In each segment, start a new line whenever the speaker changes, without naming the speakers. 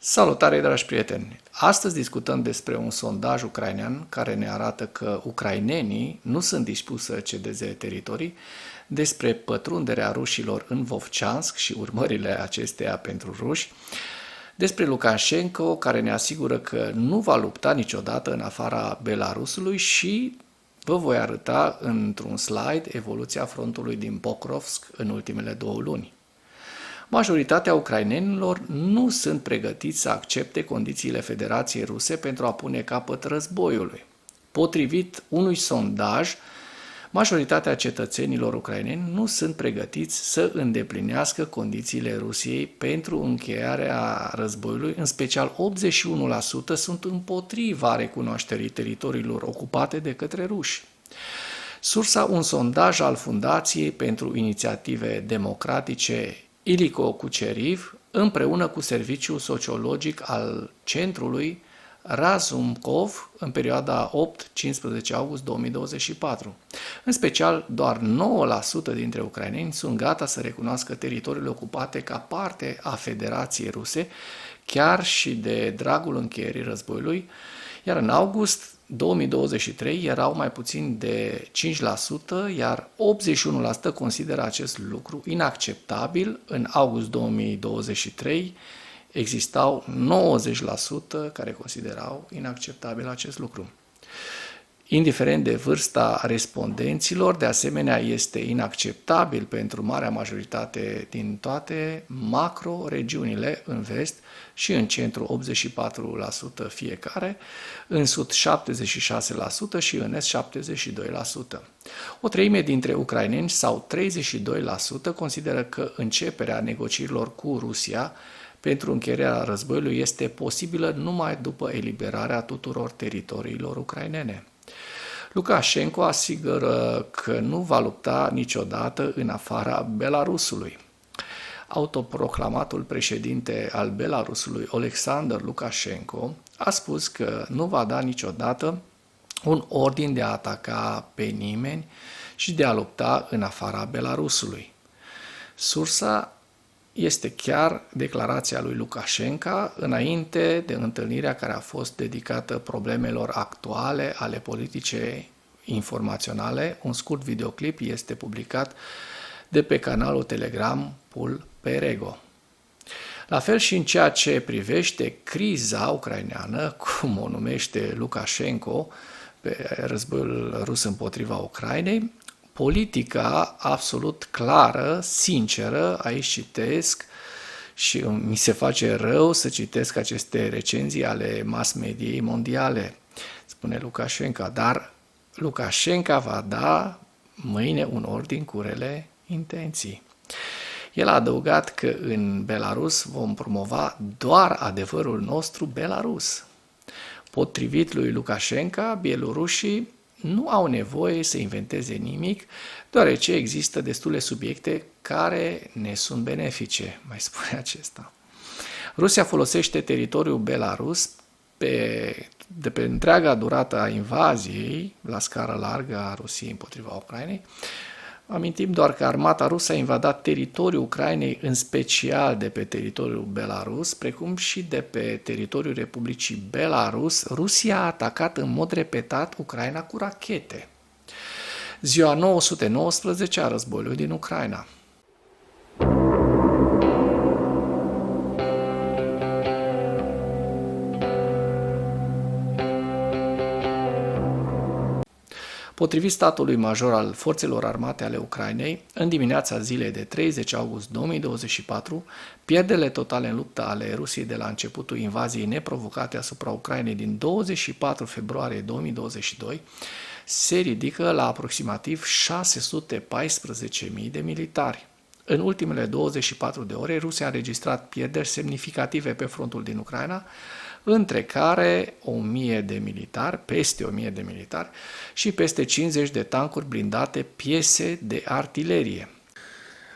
Salutare, dragi prieteni! Astăzi discutăm despre un sondaj ucrainean care ne arată că ucrainenii nu sunt dispuși să cedeze teritorii, despre pătrunderea rușilor în Vovchansk și urmările acesteia pentru ruși, despre Lukashenko, care ne asigură că nu va lupta niciodată în afara Belarusului și vă voi arăta într-un slide evoluția frontului din Pokrovsk în ultimele 2 luni. Majoritatea ucrainenilor nu sunt pregătiți să accepte condițiile Federației Ruse pentru a pune capăt războiului. Potrivit unui sondaj, majoritatea cetățenilor ucraineni nu sunt pregătiți să îndeplinească condițiile Rusiei pentru încheierea războiului, în special 81% sunt împotriva recunoașterii teritoriilor ocupate de către ruși. Sursa: un sondaj al Fundației pentru Inițiative Democratice Iliko Kucheriv, împreună cu serviciul sociologic al centrului Razumkov în perioada 8-15 august 2024. În special, doar 9% dintre ucraineni sunt gata să recunoască teritoriile ocupate ca parte a Federației Ruse, chiar și de dragul încheierii războiului, iar în august 2023 erau mai puțin de 5%, iar 81% consideră acest lucru inacceptabil. În august 2023 existau 90% care considerau inacceptabil acest lucru. Indiferent de vârsta respondenților, de asemenea, este inacceptabil pentru marea majoritate din toate macro-regiunile, în vest și în centru 84% fiecare, în sud 76% și în est 72%. O treime dintre ucraineni sau 32% consideră că începerea negocierilor cu Rusia pentru încheierea războiului este posibilă numai după eliberarea tuturor teritoriilor ucrainene. Lukashenko asigură că nu va lupta niciodată în afara Belarusului. Autoproclamatul președinte al Belarusului, Alexander Lukashenko, a spus că nu va da niciodată un ordin de a ataca pe nimeni și de a lupta în afara Belarusului. Sursa este chiar declarația lui Lukashenko înainte de întâlnirea care a fost dedicată problemelor actuale ale politicii informaționale. Un scurt videoclip este publicat de pe canalul Telegram Pul-Perego. La fel și în ceea ce privește criza ucraineană, cum o numește Lukashenko, pe războiul rus împotriva Ucrainei, politica absolut clară, sinceră, aici citesc și mi se face rău să citesc aceste recenzii ale mass mediei mondiale, spune Lukashenko, dar Lukashenko va da mâine un ordin cu rele intenții. El a adăugat că în Belarus vom promova doar adevărul nostru belarus. Potrivit lui Lukashenko, bielorușii nu au nevoie să inventeze nimic, deoarece există destule subiecte care ne sunt benefice, mai spune acesta. Rusia folosește teritoriul Belarus de pe întreaga durată a invaziei, la scară largă a Rusiei împotriva Ucrainei. Amintim doar că armata rusă a invadat teritoriul Ucrainei, în special de pe teritoriul Belarus, precum și de pe teritoriul Republicii Belarus. Rusia a atacat în mod repetat Ucraina cu rachete. Ziua 919 a războiului din Ucraina. Potrivit statului major al Forțelor Armate ale Ucrainei, în dimineața zilei de 30 august 2024, pierderile totale în luptă ale Rusiei de la începutul invaziei neprovocate asupra Ucrainei din 24 februarie 2022 se ridică la aproximativ 614.000 de militari. În ultimele 24 de ore, Rusia a înregistrat pierderi semnificative pe frontul din Ucraina, între care 1000 de militari, peste 1000 de militari și peste 50 de tancuri blindate, piese de artilerie.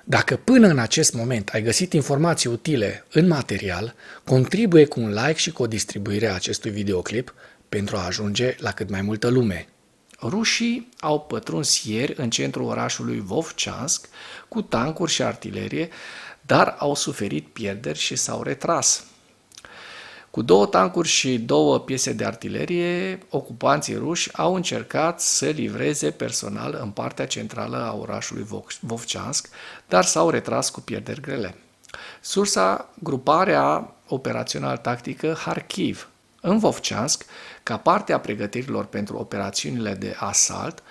Dacă până în acest moment ai găsit informații utile în material, contribuie cu un like și cu o distribuire a acestui videoclip pentru a ajunge la cât mai multă lume. Rușii au pătruns ieri în centrul orașului Vovchansk cu tancuri și artilerie, dar au suferit pierderi și s-au retras. Cu 2 tancuri și 2 piese de artilerie, ocupanții ruși au încercat să livreze personal în partea centrală a orașului Vovchansk, dar s-au retras cu pierderi grele. Sursa: gruparea operațional-tactică Kharkiv. În Vovchansk, ca parte a pregătirilor pentru operațiunile de asalt,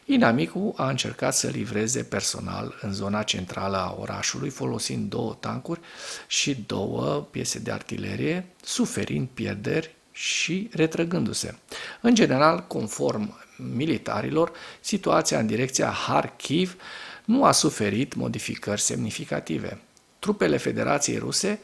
inamicul a încercat să livreze personal în zona centrală a orașului, folosind 2 tancuri și 2 piese de artilerie, suferind pierderi și retrăgându-se. În general, conform militarilor, situația în direcția Kharkiv nu a suferit modificări semnificative. Trupele Federației Ruse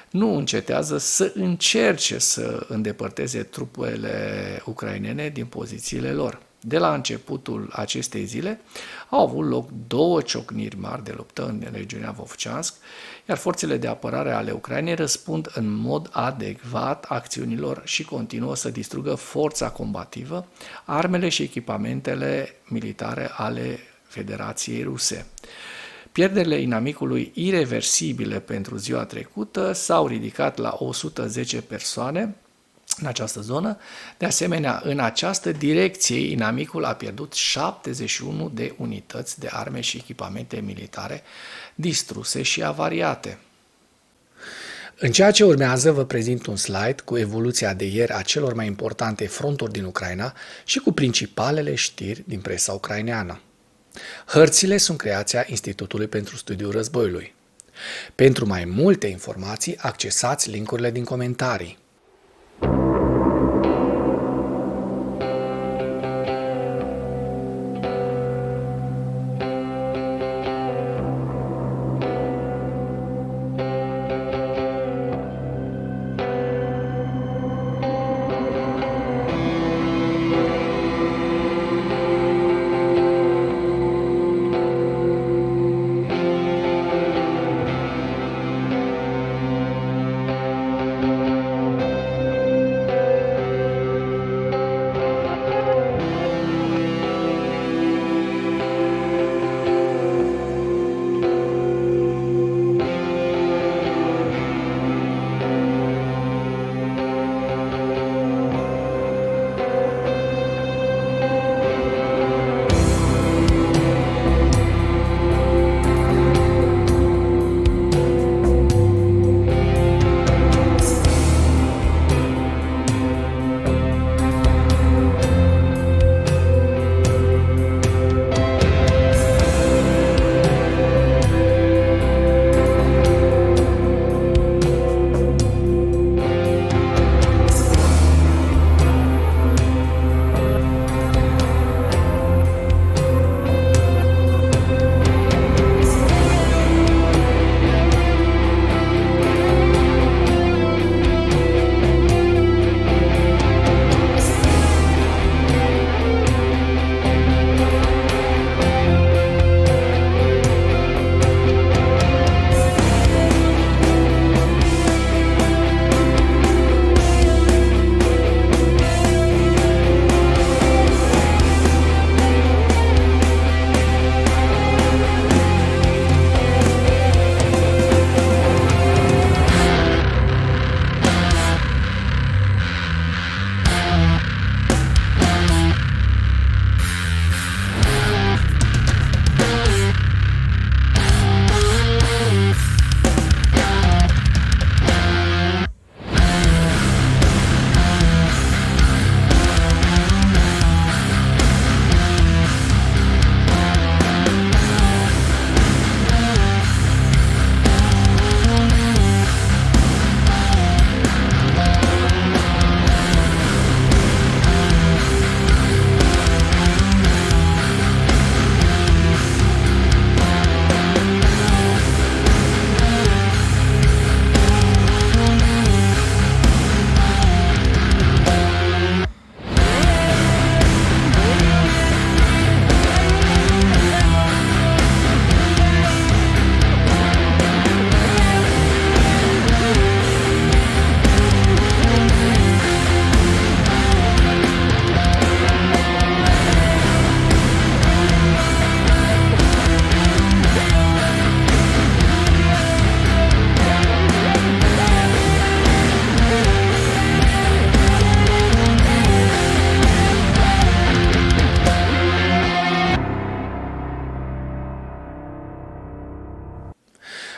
nu încetează să încerce să îndepărteze trupele ucrainene din pozițiile lor. De la începutul acestei zile au avut loc 2 ciocniri mari de luptă în regiunea Vovchansk, iar forțele de apărare ale Ucrainei răspund în mod adecvat acțiunilor și continuă să distrugă forța combativă, armele și echipamentele militare ale Federației Ruse. Pierderile inamicului ireversibile pentru ziua trecută s-au ridicat la 110 persoane în această zonă. De asemenea, în această direcție, inamicul a pierdut 71 de unități de arme și echipamente militare distruse și avariate. În ceea ce urmează, vă prezint un slide cu evoluția de ieri a celor mai importante fronturi din Ucraina și cu principalele știri din presa ucraineană. Hărțile sunt creația Institutului pentru Studiul Războiului. Pentru mai multe informații, accesați link-urile din comentarii.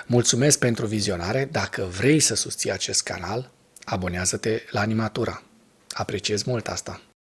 Mulțumesc pentru vizionare. Dacă vrei să susții acest canal, abonează-te la Animatura. Apreciez mult asta.